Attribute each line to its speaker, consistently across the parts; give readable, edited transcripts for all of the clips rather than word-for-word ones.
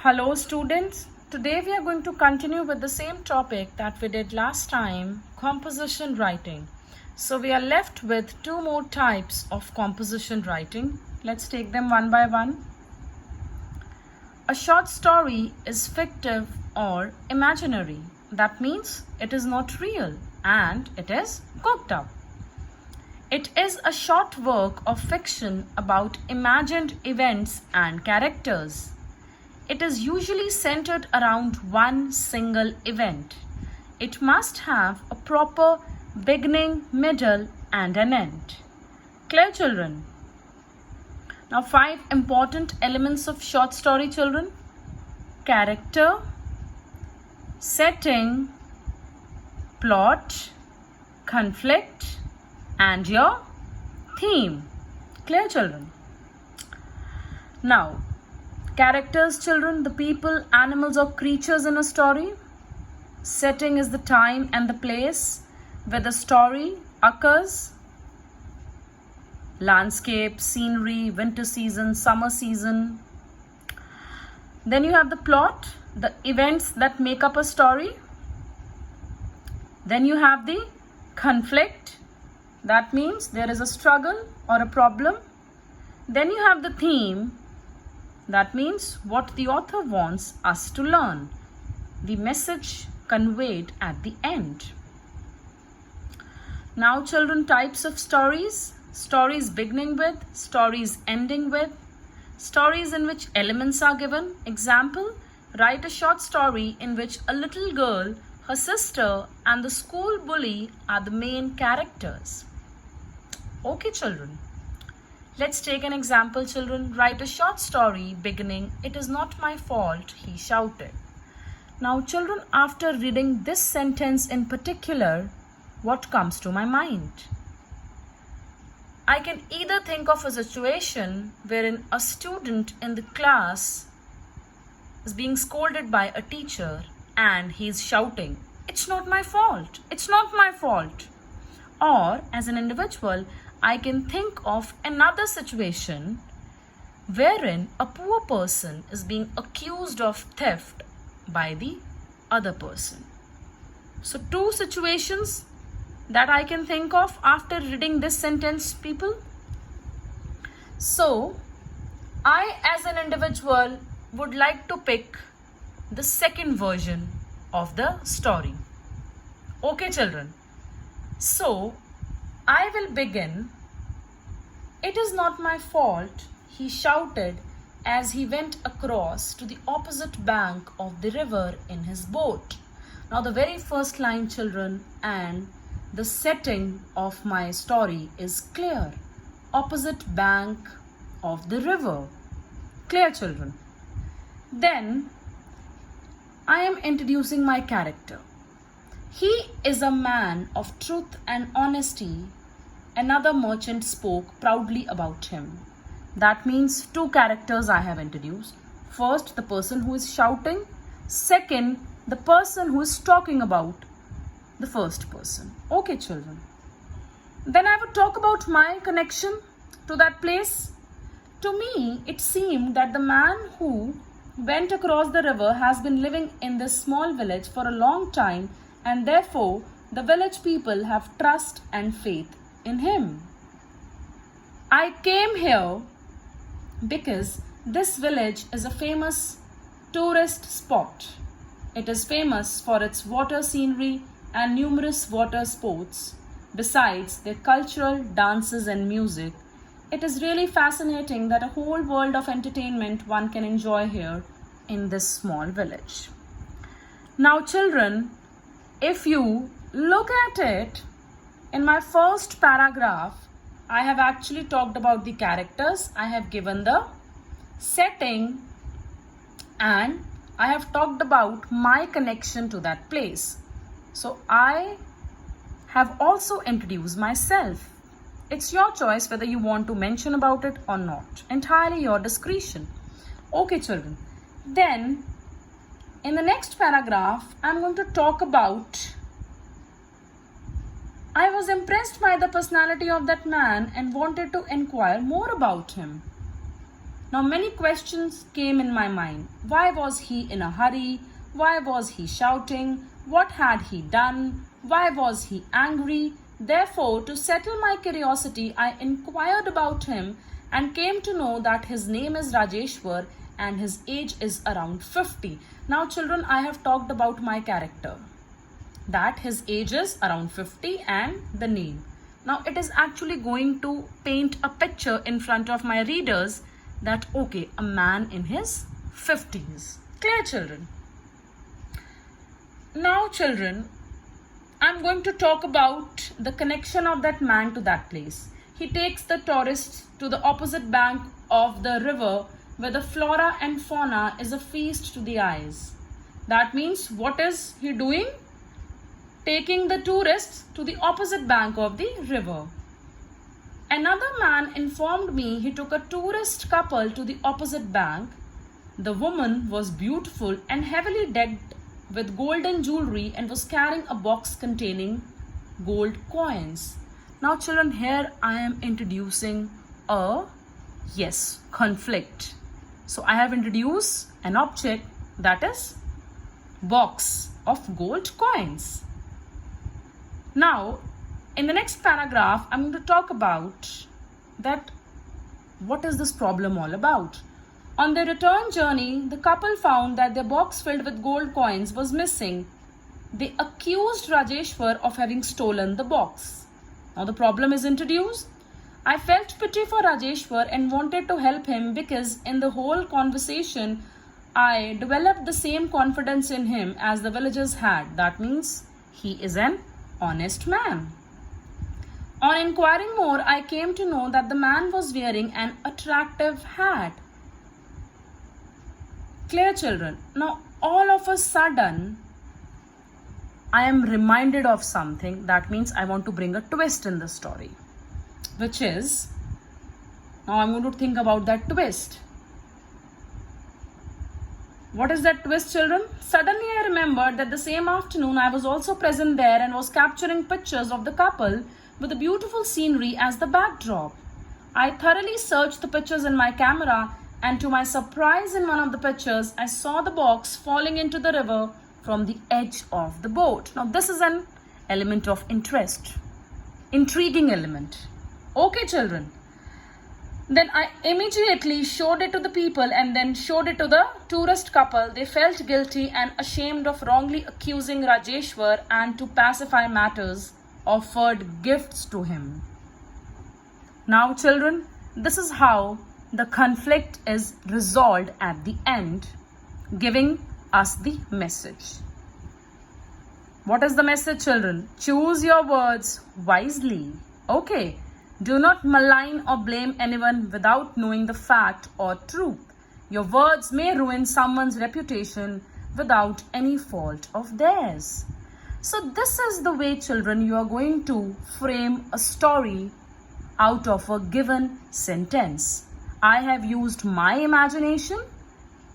Speaker 1: Hello students, today we are going to continue with the same topic that we did last time, composition writing. So we are left with two more types of composition writing. Let's take them one by one. A short story is fictive or imaginary. That means it is not real and it is cooked up. It is a short work of fiction about imagined events and characters. It is usually centered around one single event. It must have a proper beginning, middle, and an end. Clear, children? Now, 5 important elements of short story, children. Character, setting, plot, conflict, and your theme. Clear, children? Now, characters, children, the people, animals, or creatures in a story. Setting is the time and the place where the story occurs. Landscape, scenery, winter season, summer season. Then you have the plot, the events that make up a story. Then you have the conflict. That means there is a struggle or a problem. Then you have the theme. That means what the author wants us to learn, the message conveyed at the end. Now, children, types of stories. Stories beginning with, stories ending with, stories in which elements are given. Example, write a short story in which a little girl, her sister, and the school bully are the main characters. Okay, children. Let's take an example, children. Write a short story beginning, "It is not my fault," he shouted. Now, children, after reading this sentence in particular, what comes to my mind? I can either think of a situation wherein a student in the class is being scolded by a teacher and he's shouting, "It's not my fault, it's not my fault." Or, as an individual, I can think of another situation wherein a poor person is being accused of theft by the other person. So, 2 situations that I can think of after reading this sentence, people. So, I as an individual would like to pick the second version of the story. Okay, children. So, I will begin. "It is not my fault," he shouted as he went across to the opposite bank of the river in his boat. Now, the very first line, children, and the setting of my story is clear. Opposite bank of the river. Clear, children? Then, I am introducing my character. He is a man of truth and honesty. Another merchant spoke proudly about him. That means 2 characters I have introduced. First, the person who is shouting. Second, the person who is talking about the first person. Okay, children. Then I would talk about my connection to that place. To me, it seemed that the man who went across the river has been living in this small village for a long time, and therefore the village people have trust and faith in him. I came here because this village is a famous tourist spot. It is famous for its water scenery and numerous water sports. Besides their cultural dances and music, it is really fascinating that a whole world of entertainment one can enjoy here in this small village. Now, children, if you look at it, in my first paragraph, I have actually talked about the characters. I have given the setting and I have talked about my connection to that place. So I have also introduced myself. It's your choice whether you want to mention about it or not. Entirely your discretion. Okay, children. Then, in the next paragraph, I'm going to talk about, I was impressed by the personality of that man and wanted to inquire more about him. Now many questions came in my mind. Why was he in a hurry? Why was he shouting? What had he done? Why was he angry? Therefore, to settle my curiosity, I inquired about him and came to know that his name is Rajeshwar and his age is around 50. Now children, I have talked about my character, that his age is around 50 and the name. Now it is actually going to paint a picture in front of my readers that okay, a man in his 50s. Clear children? Now children, I'm going to talk about the connection of that man to that place. He takes the tourists to the opposite bank of the river where the flora and fauna is a feast to the eyes. That means what is he doing? Taking the tourists to the opposite bank of the river. Another man informed me he took a tourist couple to the opposite bank. The woman was beautiful and heavily decked with golden jewelry and was carrying a box containing gold coins. Now children, here I am introducing a conflict. So I have introduced an object, that is box of gold coins. Now in the next paragraph I'm going to talk about that what is this problem all about. On their return journey, the couple found that their box filled with gold coins was missing. They accused Rajeshwar of having stolen the box. Now the problem is introduced. I felt pity for Rajeshwar and wanted to help him because in the whole conversation, I developed the same confidence in him as the villagers had. That means he is an honest man. On inquiring more, I came to know that the man was wearing an attractive hat. Clear children? Now all of a sudden I am reminded of something. That means I want to bring a twist in the story, which is, now I'm going to think about that twist. What is that twist children? Suddenly I remembered that the same afternoon I was also present there and was capturing pictures of the couple with the beautiful scenery as the backdrop. I thoroughly searched the pictures in my camera and to my surprise in one of the pictures, I saw the box falling into the river from the edge of the boat. Now this is an element of interest, intriguing element. Okay children. Then I immediately showed it to the people and then showed it to the tourist couple. They felt guilty and ashamed of wrongly accusing Rajeshwar and to pacify matters, offered gifts to him. Now children, this is how the conflict is resolved at the end, giving us the message. What is the message children? Choose your words wisely. Okay. Do not malign or blame anyone without knowing the fact or truth. Your words may ruin someone's reputation without any fault of theirs. So this is the way children you are going to frame a story out of a given sentence. I have used my imagination.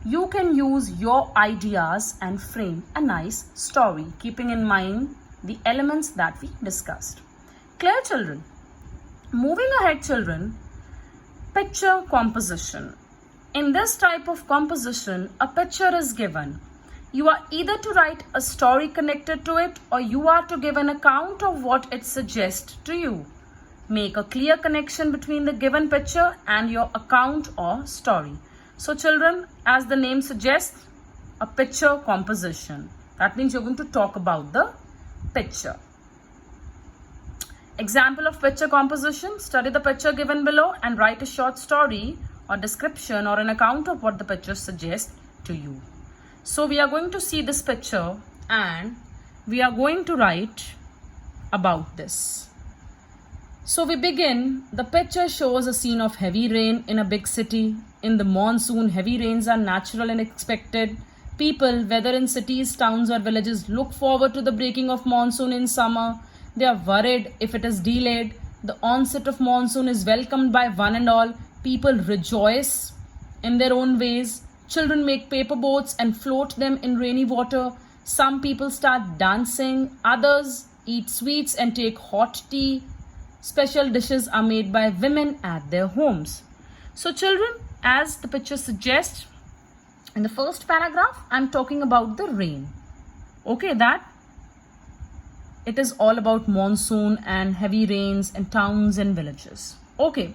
Speaker 1: You can use your ideas and frame a nice story, keeping in mind the elements that we discussed. Clear children? Moving ahead children, picture composition. In this type of composition, a picture is given. You are either to write a story connected to it or you are to give an account of what it suggests to you. Make a clear connection between the given picture and your account or story. So children, as the name suggests, a picture composition. That means you're going to talk about the picture. Example of picture composition. Study the picture given below and write a short story or description or an account of what the picture suggests to you. So we are going to see this picture and we are going to write about this. So we begin. The picture shows a scene of heavy rain in a big city. In the monsoon, heavy rains are natural and expected. People, whether in cities, towns or villages, look forward to the breaking of monsoon in summer. They are worried if it is delayed. The onset of monsoon is welcomed by one and all. People rejoice in their own ways. Children make paper boats and float them in rainy water. Some people start dancing. Others eat sweets and take hot tea. Special dishes are made by women at their homes. So children, as the picture suggests, in the first paragraph, I'm talking about the rain. Okay, that it is all about monsoon and heavy rains in towns and villages. Okay,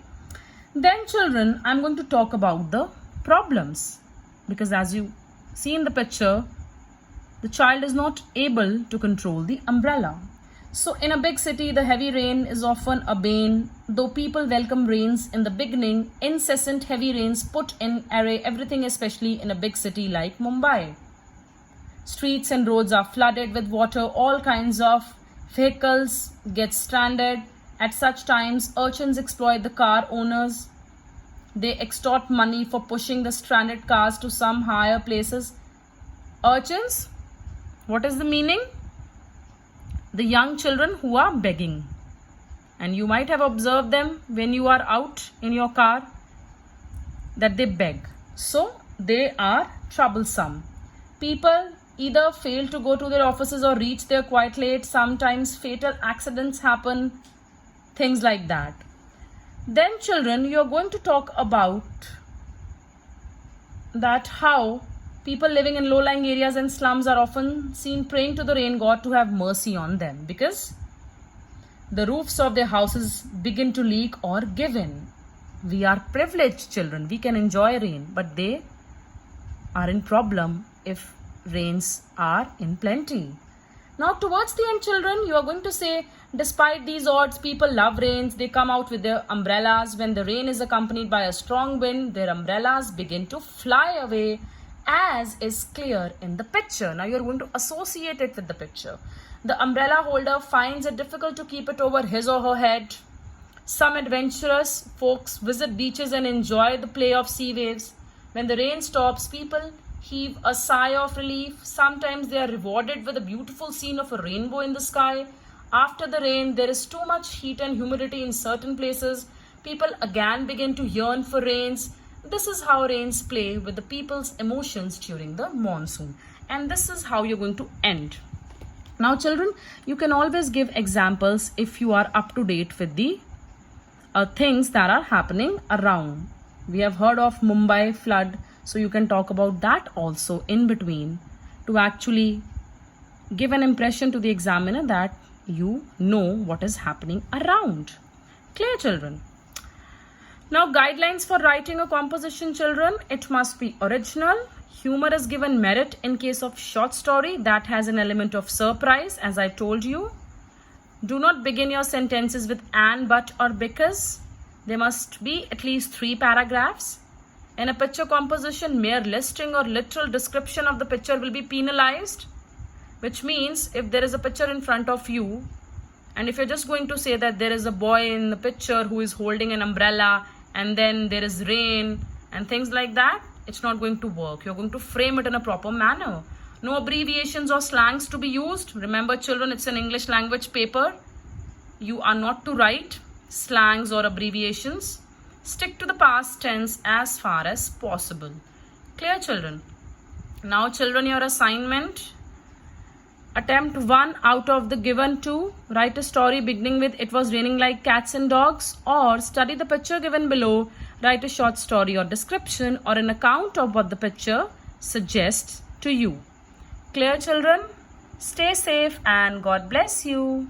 Speaker 1: then children, I'm going to talk about the problems, because as you see in the picture, the child is not able to control the umbrella. So in a big city, the heavy rain is often a bane. Though people welcome rains in the beginning, incessant heavy rains put in array everything, especially in a big city like Mumbai. Streets and roads are flooded with water. All kinds of vehicles get stranded. At such times, urchins exploit the car owners. They extort money for pushing the stranded cars to some higher places. Urchins? What is the meaning? The young children who are begging. And you might have observed them when you are out in your car, that they beg. So they are troublesome. People either fail to go to their offices or reach there quite late. Sometimes fatal accidents happen. Things like that. Then children, you are going to talk about that how people living in low-lying areas and slums are often seen praying to the rain god to have mercy on them, because the roofs of their houses begin to leak or give in. We are privileged children. We can enjoy rain, but they are in problem if rains are in plenty. Now towards the end children, you are going to say, despite these odds, people love rains. They come out with their umbrellas. When the rain is accompanied by a strong wind, their umbrellas begin to fly away, as is clear in the picture. Now you are going to associate it with the picture. The umbrella holder finds it difficult to keep it over his or her head. Some adventurous folks visit beaches and enjoy the play of sea waves. When the rain stops, people heave a sigh of relief. Sometimes they are rewarded with a beautiful scene of a rainbow in the sky. After the rain, there is too much heat and humidity in certain places. People again begin to yearn for rains. This is how rains play with the people's emotions during the monsoon. And this is how you're going to end. Now children, you can always give examples if you are up to date with the things that are happening around. We have heard of Mumbai flood, so you can talk about that also in between to actually give an impression to the examiner that you know what is happening around. Clear children? Now guidelines for writing a composition children. It must be original. Humor is given merit in case of short story that has an element of surprise, as I told you. Do not begin your sentences with and, but or because. There must be at least 3 paragraphs. In a picture composition, mere listing or literal description of the picture will be penalized, which means if there is a picture in front of you and if you're just going to say that there is a boy in the picture who is holding an umbrella and then there is rain and things like that, it's not going to work. You're going to frame it in a proper manner. No abbreviations or slangs to be used. Remember children, it's an English language paper. You are not to write slangs or abbreviations. Stick to the past tense as far as possible. Clear children? Now children, your assignment. Attempt 1 out of the given 2. Write a story beginning with "It was raining like cats and dogs," or study the picture given below. Write a short story or description or an account of what the picture suggests to you. Clear children? Stay safe and God bless you.